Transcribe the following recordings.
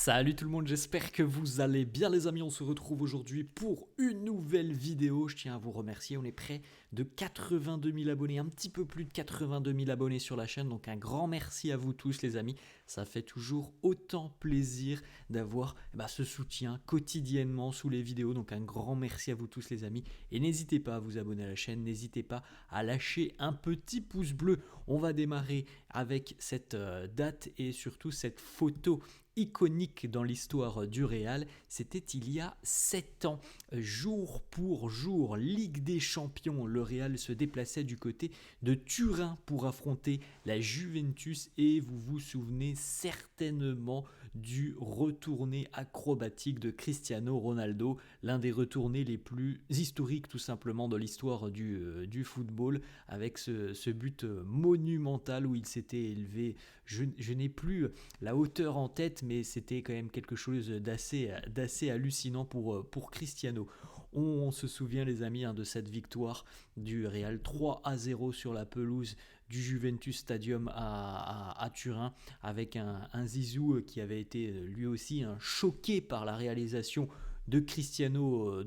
Salut tout le monde, j'espère que vous allez bien les amis, on se retrouve aujourd'hui pour une nouvelle vidéo. Je tiens à vous remercier, on est près de 82 000 abonnés, un petit peu plus de 82 000 abonnés sur la chaîne, donc un grand merci à vous tous les amis. Ça fait toujours autant plaisir d'avoir ce soutien quotidiennement sous les vidéos, donc un grand merci à vous tous les amis. Et n'hésitez pas à vous abonner à la chaîne, n'hésitez pas à lâcher un petit pouce bleu. On va démarrer avec cette date et surtout cette photo iconique dans l'histoire du Real. C'était il y a 7 ans, jour pour jour, Ligue des Champions. Le Real se déplaçait du côté de Turin pour affronter la Juventus et vous vous souvenez certainement du retourné acrobatique de Cristiano Ronaldo, l'un des retournés les plus historiques tout simplement de l'histoire du football, avec ce but monumental où il s'était élevé. Je n'ai plus la hauteur en tête, mais c'était quand même quelque chose d'assez hallucinant pour Cristiano. On se souvient les amis de cette victoire du Real 3-0 sur la pelouse du Juventus Stadium à Turin, avec un Zizou qui avait été lui aussi choqué par la réalisation de Cristiano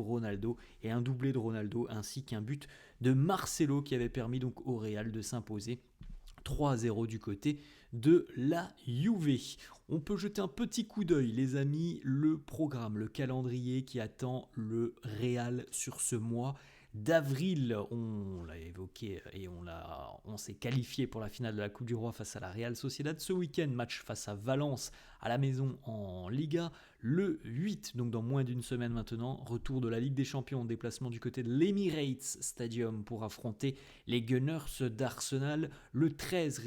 Ronaldo et un doublé de Ronaldo ainsi qu'un but de Marcelo qui avait permis donc au Real de s'imposer 3-0 du côté de la Juve. On peut jeter un petit coup d'œil les amis, le programme, le calendrier qui attend le Real sur ce mois d'avril. On l'a évoqué et on s'est qualifié pour la finale de la Coupe du Roi face à la Real Sociedad. Ce week-end, match face à Valence à la maison en Liga. Le 8, donc dans moins d'une semaine maintenant, retour de la Ligue des Champions, déplacement du côté de l'Emirates Stadium pour affronter les Gunners d'Arsenal. Le 13,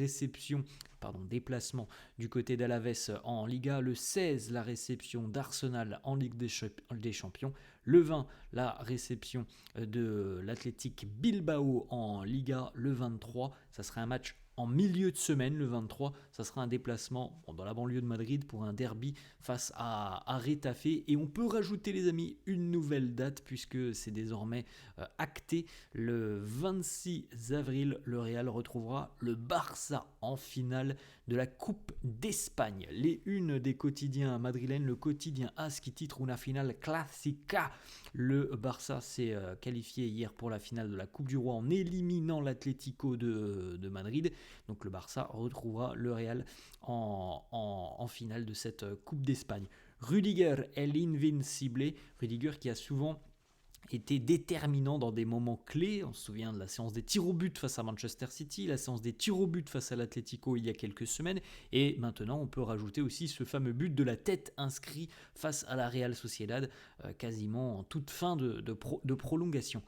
déplacement du côté d'Alaves en Liga. Le 16, la réception d'Arsenal en Ligue des Champions. Le 20, la réception de l'Athletic Bilbao en Liga. Le 23, ça sera un match en milieu de semaine, le 23, ça sera un déplacement dans la banlieue de Madrid pour un derby face à Retafe. Et on peut rajouter les amis une nouvelle date puisque c'est désormais acté. Le 26 avril, le Real retrouvera le Barça en finale de la Coupe d'Espagne. Les unes des quotidiens madrilènes, le quotidien AS qui titre una finale clásica. Le Barça s'est qualifié hier pour la finale de la Coupe du Roi en éliminant l'Atlético de Madrid. Donc le Barça retrouvera le Real en finale de cette Coupe d'Espagne. Rudiger est l'invincible. Rudiger qui a souvent était déterminant dans des moments clés. On se souvient de la séance des tirs au but face à Manchester City, la séance des tirs au but face à l'Atlético il y a quelques semaines, et maintenant on peut rajouter aussi ce fameux but de la tête inscrit face à la Real Sociedad, quasiment en toute fin de prolongation.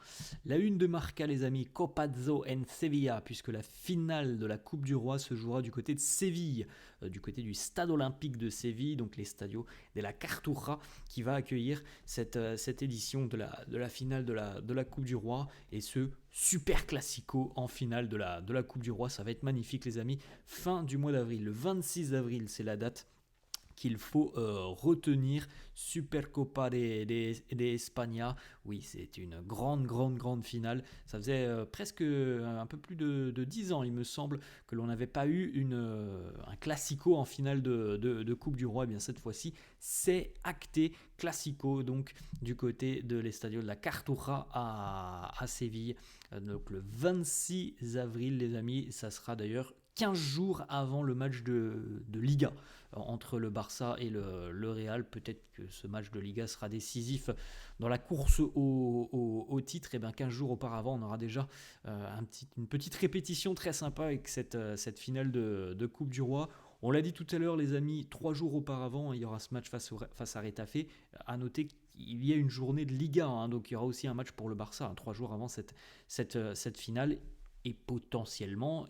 La une de Marca les amis, Copazzo en Sevilla, puisque la finale de la Coupe du Roi se jouera du côté de Séville, du côté du Stade Olympique de Séville, donc les Stadio de la Cartuja, qui va accueillir cette édition de la finale de la Coupe du Roi, et ce super classico en finale de la Coupe du Roi. Ça va être magnifique les amis, fin du mois d'avril, le 26 avril c'est la date qu'il faut retenir. Supercopa de España, oui c'est une grande finale. Ça faisait presque un peu plus de 10 ans il me semble que l'on n'avait pas eu un classico en finale de Coupe du Roi. Et bien cette fois-ci c'est acté, classico donc du côté de l'Estadio de la Cartuja à Séville, donc le 26 avril les amis. Ça sera d'ailleurs 15 jours avant le match de Liga entre le Barça et le Real. Peut-être que ce match de Liga sera décisif dans la course au titre. Et bien 15 jours auparavant, on aura déjà une petite répétition très sympa avec cette finale de Coupe du Roi. On l'a dit tout à l'heure les amis, 3 jours auparavant, il y aura ce match face à Retafe. À noter qu'il y a une journée de Liga, donc il y aura aussi un match pour le Barça, 3 jours avant cette finale. Et potentiellement,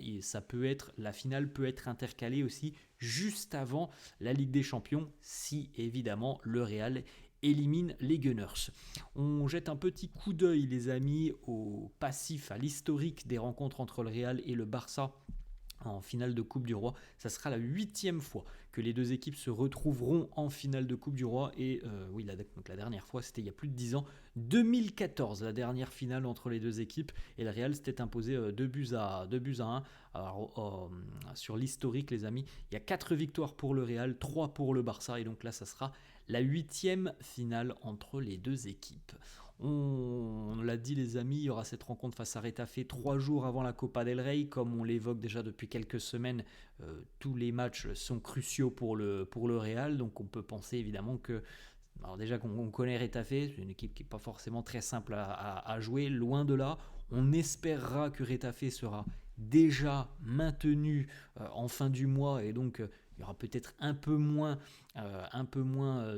la finale peut être intercalée aussi juste avant la Ligue des Champions, si évidemment le Real élimine les Gunners. On jette un petit coup d'œil les amis au passif, à l'historique des rencontres entre le Real et le Barça en finale de Coupe du Roi. Ça sera la 8e fois que les deux équipes se retrouveront en finale de Coupe du Roi. Et oui, donc la dernière fois, c'était il y a plus de 10 ans, 2014, la dernière finale entre les deux équipes. Et le Real s'était imposé 2 buts à 1. Alors, sur l'historique, les amis, il y a 4 victoires pour le Real, 3 pour le Barça. Et donc là, ça sera la 8e finale entre les deux équipes. On l'a dit les amis, il y aura cette rencontre face à Retafe 3 jours avant la Copa del Rey. Comme on l'évoque déjà depuis quelques semaines, tous les matchs sont cruciaux pour le Real. Donc on peut penser évidemment que, alors déjà qu'on connaît Retafe, c'est une équipe qui n'est pas forcément très simple à jouer, loin de là. On espérera que Retafe sera déjà maintenu en fin du mois et donc il y aura peut-être un peu moins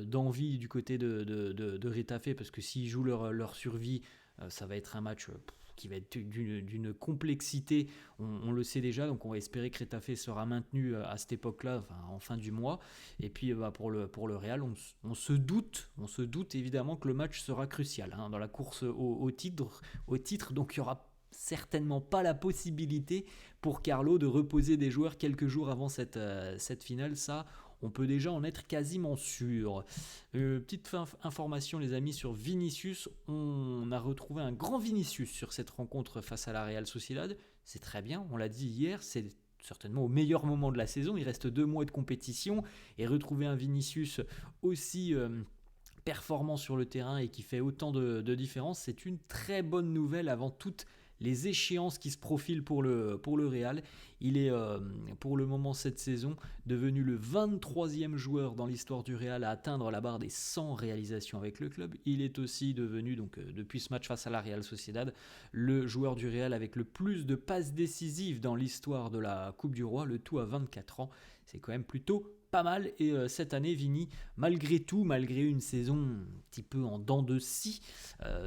d'envie du côté de Retafe, parce que s'ils jouent leur survie, ça va être un match qui va être d'une complexité, on le sait déjà, donc on va espérer que Retafe sera maintenu à cette époque-là, enfin, en fin du mois. Et puis pour le Real, on se doute évidemment que le match sera crucial dans la course au titre, donc il y aura certainement pas la possibilité pour Carlo de reposer des joueurs quelques jours avant cette finale. Ça, on peut déjà en être quasiment sûr. Petite information les amis sur Vinicius, on a retrouvé un grand Vinicius sur cette rencontre face à la Real Sociedad. C'est très bien, on l'a dit hier, c'est certainement au meilleur moment de la saison, il reste 2 mois de compétition, et retrouver un Vinicius aussi performant sur le terrain et qui fait autant de différence, c'est une très bonne nouvelle avant toute les échéances qui se profilent pour le Real. Il est pour le moment cette saison devenu le 23e joueur dans l'histoire du Real à atteindre la barre des 100 réalisations avec le club. Il est aussi devenu, donc depuis ce match face à la Real Sociedad, le joueur du Real avec le plus de passes décisives dans l'histoire de la Coupe du Roi, le tout à 24 ans. C'est quand même plutôt pas mal. Et cette année, Vini, malgré une saison un petit peu en dents de scie,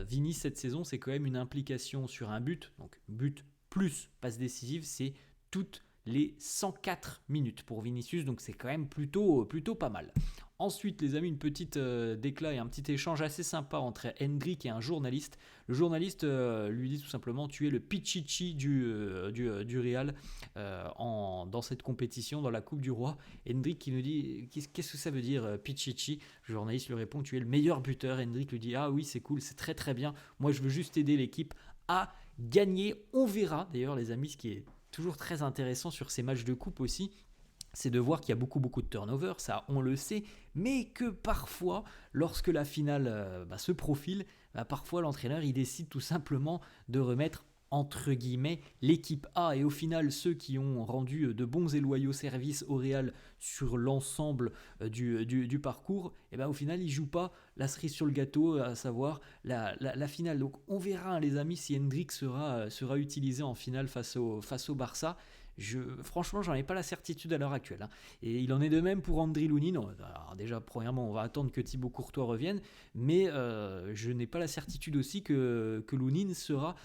Vini cette saison, c'est quand même une implication sur un but, donc but plus passe décisive, c'est toutes les 104 minutes pour Vinicius, donc c'est quand même plutôt pas mal. Ensuite, les amis, une petite déclat et un petit échange assez sympa entre Hendrik et un journaliste. Le journaliste lui dit tout simplement: tu es le Pichichi du Real dans cette compétition, dans la Coupe du Roi. Hendrik qui nous dit: qu'est-ce que ça veut dire Pichichi? Le journaliste lui répond: tu es le meilleur buteur. Hendrik lui dit: ah oui, c'est cool, c'est très très bien. Moi, je veux juste aider l'équipe à gagner. On verra d'ailleurs, les amis, ce qui est toujours très intéressant sur ces matchs de coupe aussi, c'est de voir qu'il y a beaucoup de turnover, ça on le sait, mais que parfois, lorsque la finale se profile, parfois l'entraîneur il décide tout simplement de remettre entre guillemets l'équipe A, et au final ceux qui ont rendu de bons et loyaux services au Real sur l'ensemble du parcours, et au final ils jouent pas la cerise sur le gâteau, à savoir la finale. Donc on verra les amis si Hendrik sera utilisé en finale face au Barça. Franchement, j'en ai pas la certitude à l'heure actuelle. Et il en est de même pour Andriy Lunin. Alors déjà, premièrement, on va attendre que Thibaut Courtois revienne, mais je n'ai pas la certitude aussi que Lunin sera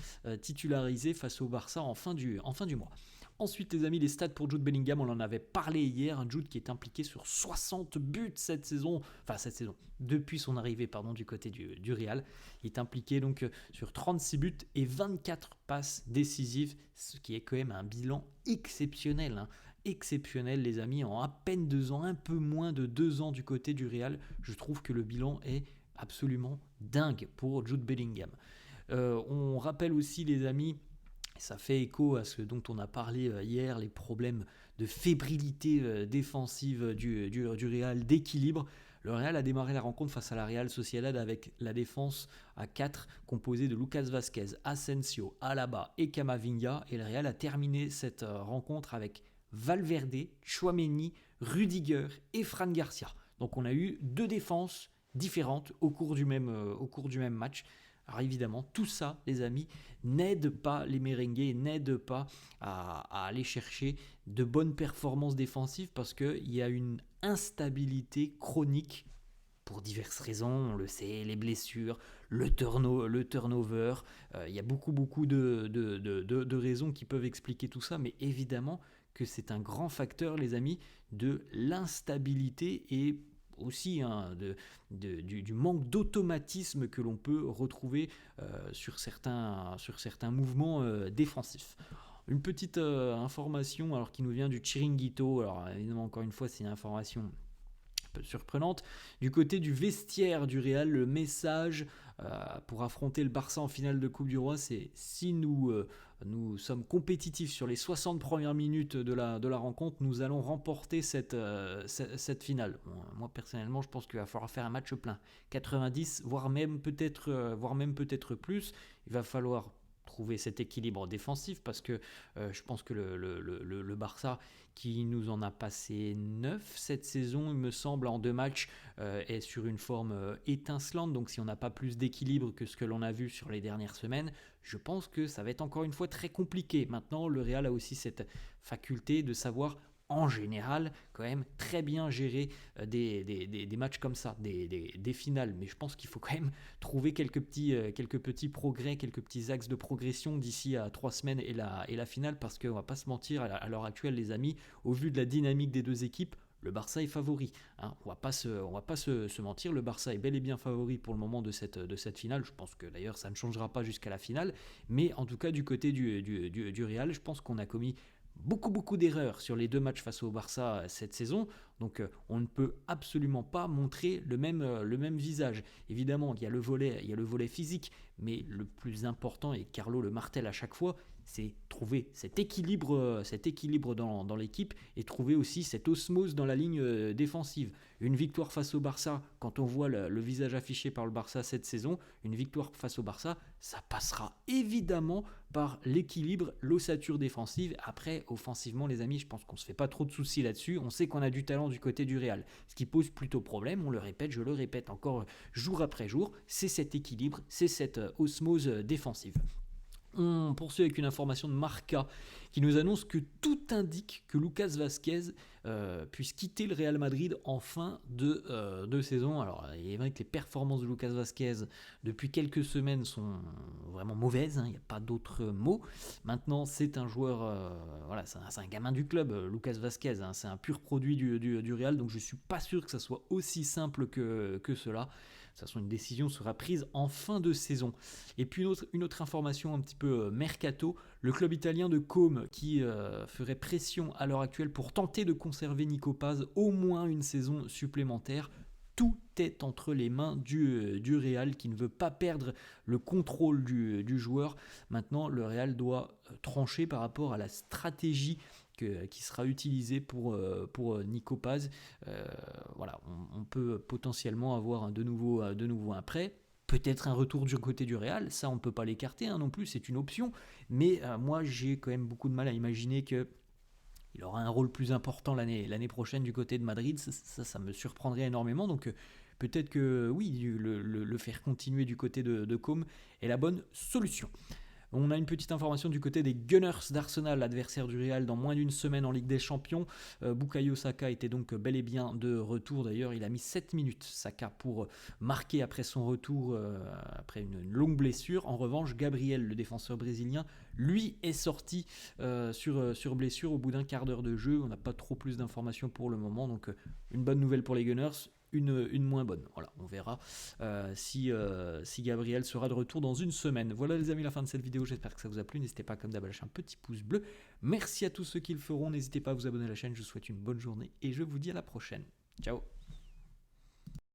titularisé face au Barça en fin du mois. Ensuite, les amis, les stats pour Jude Bellingham, on en avait parlé hier. Un Jude qui est impliqué sur 60 buts cette saison, depuis son arrivée du côté du Real. Il est impliqué donc sur 36 buts et 24 passes décisives, ce qui est quand même un bilan exceptionnel. Exceptionnel, les amis, en à peine 2 ans, un peu moins de 2 ans du côté du Real. Je trouve que le bilan est absolument dingue pour Jude Bellingham. On rappelle aussi, les amis, ça fait écho à ce dont on a parlé hier, les problèmes de fébrilité défensive du Real, d'équilibre. Le Real a démarré la rencontre face à la Real Sociedad avec la défense à 4 composée de Lucas Vázquez, Asensio, Alaba et Camavinga. Et le Real a terminé cette rencontre avec Valverde, Tchouaméni, Rudiger et Fran Garcia. Donc on a eu 2 défenses différentes au cours du même match. Alors évidemment, tout ça, les amis, n'aide pas les merengues, n'aide pas à aller chercher de bonnes performances défensives, parce qu'il y a une instabilité chronique pour diverses raisons, on le sait, les blessures, le turnover, il y a beaucoup de raisons qui peuvent expliquer tout ça, mais évidemment que c'est un grand facteur, les amis, de l'instabilité et aussi du manque d'automatisme que l'on peut retrouver sur certains mouvements défensifs. une petite information alors qui nous vient du Chiringuito. Alors évidemment encore une fois c'est une information un peu surprenante. Du côté du vestiaire du Real, le message pour affronter le Barça en finale de Coupe du Roi, c'est si nous sommes compétitifs sur les 60 premières minutes de la rencontre, nous allons remporter cette finale. Bon, moi personnellement, je pense qu'il va falloir faire un match plein. 90, voire même peut-être plus. Il va falloir trouver cet équilibre défensif parce que je pense que le Barça qui nous en a passé 9 cette saison il me semble en 2 matchs est sur une forme étincelante, donc si on n'a pas plus d'équilibre que ce que l'on a vu sur les dernières semaines, je pense que ça va être encore une fois très compliqué. Maintenant le Real a aussi cette faculté de savoir en général quand même très bien gérer des matchs comme ça, des finales, mais je pense qu'il faut quand même trouver quelques petits progrès, quelques petits axes de progression d'ici à 3 semaines et la finale, parce qu'on va pas se mentir, à l'heure actuelle les amis, au vu de la dynamique des deux équipes, le Barça est favori. Hein. On va pas se mentir, le Barça est bel et bien favori pour le moment de cette finale. Je pense que d'ailleurs ça ne changera pas jusqu'à la finale, mais en tout cas du côté du Real, je pense qu'on a commis beaucoup d'erreurs sur les 2 matchs face au Barça cette saison, donc on ne peut absolument pas montrer le même visage. Évidemment, il y a le volet physique, mais le plus important, et Carlo le martèle à chaque fois, c'est trouver cet équilibre dans l'équipe et trouver aussi cette osmose dans la ligne défensive. Une victoire face au Barça, quand on voit le visage affiché par le Barça cette saison, une victoire face au Barça, ça passera évidemment par l'équilibre, l'ossature défensive. Après, offensivement, les amis, je pense qu'on ne se fait pas trop de soucis là-dessus. On sait qu'on a du talent du côté du Real. Ce qui pose plutôt problème, je le répète encore jour après jour, c'est cet équilibre, c'est cette osmose défensive. On poursuit avec une information de Marca qui nous annonce que tout indique que Lucas Vázquez puisse quitter le Real Madrid en fin de saison. Alors il est vrai que les performances de Lucas Vázquez depuis quelques semaines sont vraiment mauvaises, hein, il n'y a pas d'autre mot. Maintenant c'est un joueur, voilà, c'est un gamin du club, Lucas Vázquez, hein, c'est un pur produit du Real, donc je ne suis pas sûr que ça soit aussi simple que cela. De toute façon, une décision sera prise en fin de saison. Et puis une autre information un petit peu mercato, le club italien de Côme qui ferait pression à l'heure actuelle pour tenter de conserver Nico Paz au moins une saison supplémentaire. Tout est entre les mains du Real qui ne veut pas perdre le contrôle du joueur. Maintenant, le Real doit trancher par rapport à la stratégie qui sera utilisée pour Nico Paz. Voilà, on peut potentiellement avoir de nouveau un prêt. Peut-être un retour du côté du Real, ça on ne peut pas l'écarter non plus, c'est une option. Mais moi j'ai quand même beaucoup de mal à imaginer que il aura un rôle plus important l'année prochaine du côté de Madrid, ça me surprendrait énormément, donc peut-être que oui, le faire continuer du côté de Côme est la bonne solution. On a une petite information du côté des Gunners d'Arsenal, l'adversaire du Real dans moins d'une semaine en Ligue des Champions. Bukayo Saka était donc bel et bien de retour. D'ailleurs, il a mis 7 minutes, Saka, pour marquer après son retour, après une longue blessure. En revanche, Gabriel, le défenseur brésilien, lui est sorti sur blessure au bout d'un quart d'heure de jeu. On n'a pas trop plus d'informations pour le moment, donc une bonne nouvelle pour les Gunners. Une moins bonne. Voilà, on verra si Gabriel sera de retour dans une semaine. Voilà les amis, la fin de cette vidéo, j'espère que ça vous a plu. N'hésitez pas comme d'hab à lâcher un petit pouce bleu. Merci à tous ceux qui le feront, n'hésitez pas à vous abonner à la chaîne, je vous souhaite une bonne journée et je vous dis à la prochaine. Ciao.